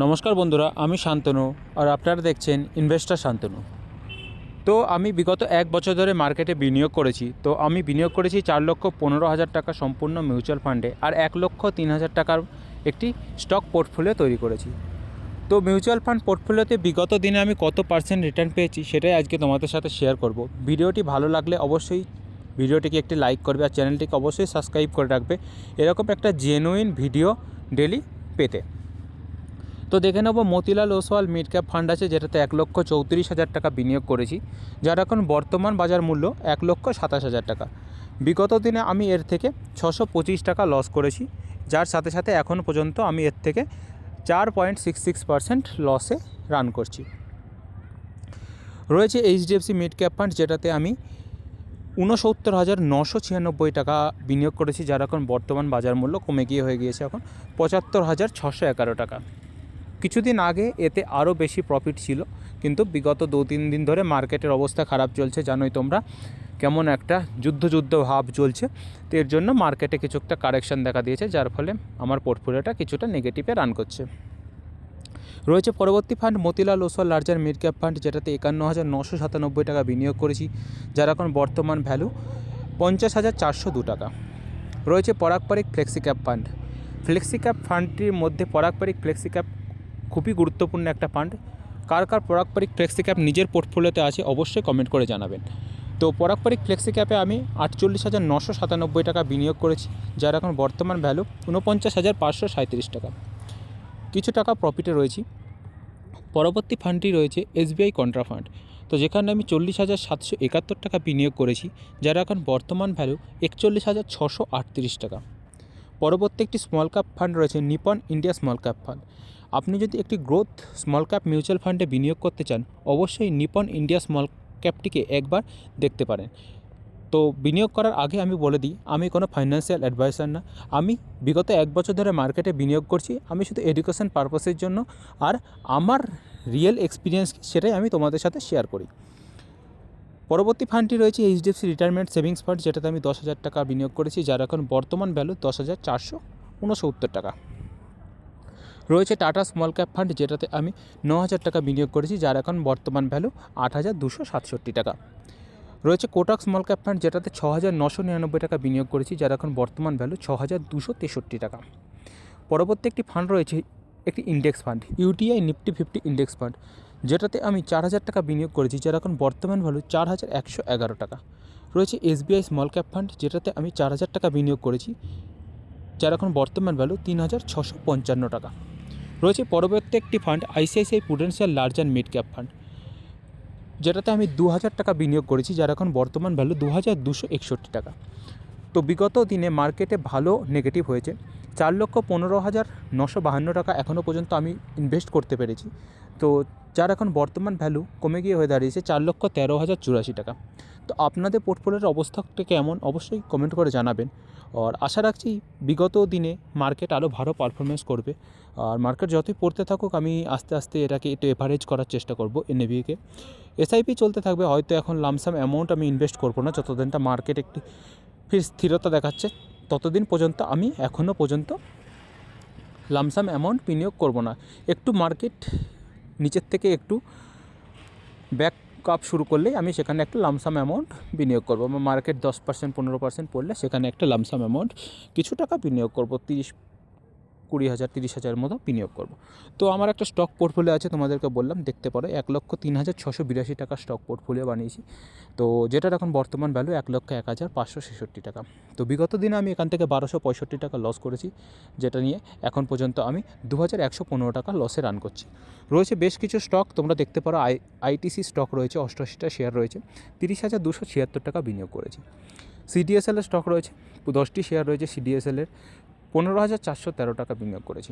নমস্কার বন্ধুরা, আমি শান্তনু আর আপনারা দেখছেন ইনভেস্টর শান্তনু। তো আমি বিগত 1 বছর ধরে মার্কেটে বিনিয়োগ করেছি। তো আমি বিনিয়োগ করেছি 4,15,000 টাকা সম্পূর্ণ মিউচুয়াল ফান্ডে, আর 1,03,000 টাকার একটি স্টক পোর্টফোলিও তৈরি করেছি। তো মিউচুয়াল ফান্ড পোর্টফোলিওতে বিগত দিনে আমি কত পার্সেন্ট রিটার্ন পেয়েছি সেটাই আজকে তোমাদের সাথে শেয়ার করব। ভিডিওটি ভালো লাগলে অবশ্যই ভিডিওটিকে একটি লাইক করবে আর চ্যানেলটিকে অবশ্যই সাবস্ক্রাইব করে রাখবে এরকম একটা জেনুইন ভিডিও ডেলি পেতে। তো দেখে নেব, Motilal Oswal mid cap fund আছে যেটাতে 1,34,000 টাকা বিনিয়োগ করেছি, যার এখন বর্তমান বাজার মূল্য 1,27,000 টাকা। বিগত দিনে আমি এর থেকে 625 টাকা লস করেছি, যার সাথে সাথে এখন পর্যন্ত আমি এর থেকে 4.66% লসে রান করছি। রয়েছে এইচডিএফসি মিড ক্যাপ ফান্ড, যেটাতে আমি 69,996 টাকা বিনিয়োগ করেছি, যার এখন বর্তমান বাজার মূল্য কমে গিয়ে হয়ে গিয়েছে এখন 75,611 টাকা। কিছুদিন আগে এতে আরও বেশি প্রফিট ছিল, কিন্তু বিগত 2-3 দিন ধরে মার্কেটের অবস্থা খারাপ চলছে। জানোই তোমরা কেমন একটা যুদ্ধ ভাব চলছে, তো এর জন্য মার্কেটে কিছু একটা কারেকশান দেখা দিয়েছে, যার ফলে আমার পোর্টফোলিওটা কিছুটা নেগেটিভে রান করছে। রয়েছে পরবর্তী fund Motilal Oswal larger mid cap fund, যেটাতে 51,997 টাকা বিনিয়োগ করেছি, যার এখন বর্তমান ভ্যালু 50,402 টাকা। রয়েছে Parag Parikh flexi cap fund. Flexi cap ফান্ডটির মধ্যে পরাগ পারিক ফ্লেক্সি ক্যাপ খুবই গুরুত্বপূর্ণ একটা ফান্ড। কার পরাগ পারিক ফ্লেক্সি ক্যাপ নিজের পোর্টফোলিওতে আছে অবশ্যই কমেন্ট করে জানাবেন। তো পরাগ পারিক ফ্লেক্সি ক্যাপে আমি 48,997 টাকা বিনিয়োগ করেছি, যার এখন বর্তমান ভ্যালু 49,537 টাকা। কিছু টাকা প্রফিটে রয়েছি। পরবর্তী ফান্ডটি রয়েছে এসবিআই কন্ট্রা ফান্ড, তো যেখানে আমি 40,771 টাকা বিনিয়োগ করেছি, যার এখন বর্তমান ভ্যালু 41,638 টাকা। পরবর্তী একটি স্মল ক্যাপ ফান্ড রয়েছে Nipon India small cap fund. আপনি যদি একটি গ্রোথ স্মল ক্যাপ মিউচুয়াল ফান্ডে বিনিয়োগ করতে চান, অবশ্যই নিপন ইন্ডিয়া স্মল ক্যাপটিকে একবার দেখতে পারেন। তো বিনিয়োগ করার আগে আমি বলে দিই, আমি কোনো ফাইন্যান্সিয়াল অ্যাডভাইসার না। আমি বিগত 1 বছর ধরে মার্কেটে বিনিয়োগ করছি, আমি শুধু এডুকেশন পারপাসের জন্য, আর আমার রিয়েল এক্সপিরিয়েন্স সেটাই আমি তোমাদের সাথে শেয়ার করি। পরবর্তী ফান্ডটি রয়েছে এইচডিএফসি রিটায়ারমেন্ট সেভিংস ফান্ড, যেটাতে আমি 10,000 টাকা বিনিয়োগ করেছি, যার এখন বর্তমান ভ্যালু 10,469 টাকা। রয়েছে টাটা স্মল ক্যাপ ফান্ড, যেটাতে আমি 9,000 টাকা বিনিয়োগ করেছি, যার এখন বর্তমান ভ্যালু 8,267 টাকা। রয়েছে কোটাক স্মল ক্যাপ ফান্ড, যেটাতে 6,999 টাকা বিনিয়োগ করেছি, যার এখন বর্তমান ভ্যালু 6,263 টাকা। পরবর্তী একটি ফান্ড রয়েছে একটি index fund, UTI Nifty 50 index fund, যেটাতে আমি 4,000 টাকা বিনিয়োগ করেছি, যার এখন বর্তমান ভ্যালু 4,111 টাকা। রয়েছে এসবিআই স্মল ক্যাপ ফান্ড, যেটাতে আমি 4,000 টাকা বিনিয়োগ করেছি, যার এখন বর্তমান ভ্যালু 3,655 টাকা। রয়েছে পরবর্তী একটি fund ICICI Prudential large and mid cap fund, যেটাতে আমি 2,000 টাকা বিনিয়োগ করেছি, যার এখন বর্তমান ভ্যালু 2,261 টাকা। তো বিগত দিনে মার্কেটে ভালো নেগেটিভ হয়েছে। 4,15,952 টাকা এখনও পর্যন্ত আমি ইনভেস্ট করতে পেরেছি, তো যার এখন বর্তমান ভ্যালু কমে গিয়ে হয়ে দাঁড়িয়েছে 4,13,084 টাকা। তো আপনাদের পোর্টফোলিওর অবস্থাটা কেমন অবশ্যই কমেন্ট করে জানাবেন। আর আশা রাখছি বিগত দিনে মার্কেট আরও ভালো পারফরমেন্স করবে, আর মার্কেট যতই পড়তে থাকুক আমি আস্তে আস্তে এটাকে একটু এভারেজ করার চেষ্টা করব। এনএভিকে এসআইপি চলতে থাকবে, হয়তো এখন লামসাম অ্যামাউন্ট আমি ইনভেস্ট করবো না, যতদিনটা মার্কেট একটি ফির স্থিরতা দেখাচ্ছে ততদিন পর্যন্ত আমি এখনও পর্যন্ত লামসাম অ্যামাউন্ট বিনিয়োগ করব না। একটু মার্কেট নিচের থেকে একটু ব্যাক আপ শুরু করলেই আমি সেখানে একটা লামসাম অ্যামাউন্ট বিনিয়োগ করব। মার্কেট 10% 15% পড়লে সেখানে একটা লামসাম অ্যামাউন্ট কিছু টাকা বিনিয়োগ করব, 20,000 30,000 মতো বিনিয়োগ করব। তো আমার একটা স্টক পোর্টফোলিও আছে, তোমাদেরকে বললাম দেখতে পারো, 1,03,682 টাকা স্টক পোর্টফোলিও বানিয়েছি, তো যেটার এখন বর্তমান ভ্যালু 1,01,566 টাকা। তো বিগত দিনে আমি এখান থেকে 1,265 টাকা লস করেছি, যেটা নিয়ে এখন পর্যন্ত আমি 2,115 টাকা লসে রান করছি। রয়েছে বেশ কিছু স্টক, তোমরা দেখতে পারো আইটিসি স্টক রয়েছে, 88টা শেয়ার রয়েছে, 30,276 টাকা বিনিয়োগ করেছি। সিডিএসএলের স্টক রয়েছে, 10টি শেয়ার রয়েছে সিডিএসএলের, 15,413 টাকা বিনিয়োগ করেছি।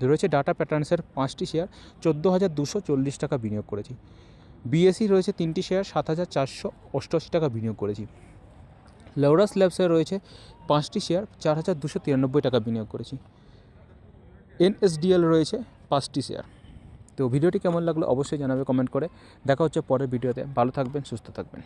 রয়েছে ডাটা প্যাটার্নসের 5টি শেয়ার, 14,240 টাকা বিনিয়োগ করেছি। বিএসসি রয়েছে 3টি শেয়ার, 7,488 টাকা বিনিয়োগ করেছি। লেউরাস ল্যাবসের রয়েছে 5টি শেয়ার, 4,293 টাকা বিনিয়োগ করেছি। এনএসডিএল রয়েছে 5টি শেয়ার। তো ভিডিওটি কেমন লাগলো অবশ্যই জানাবে কমেন্ট করে। দেখা হচ্ছে পরের ভিডিওতে। ভালো থাকবেন, সুস্থ থাকবেন।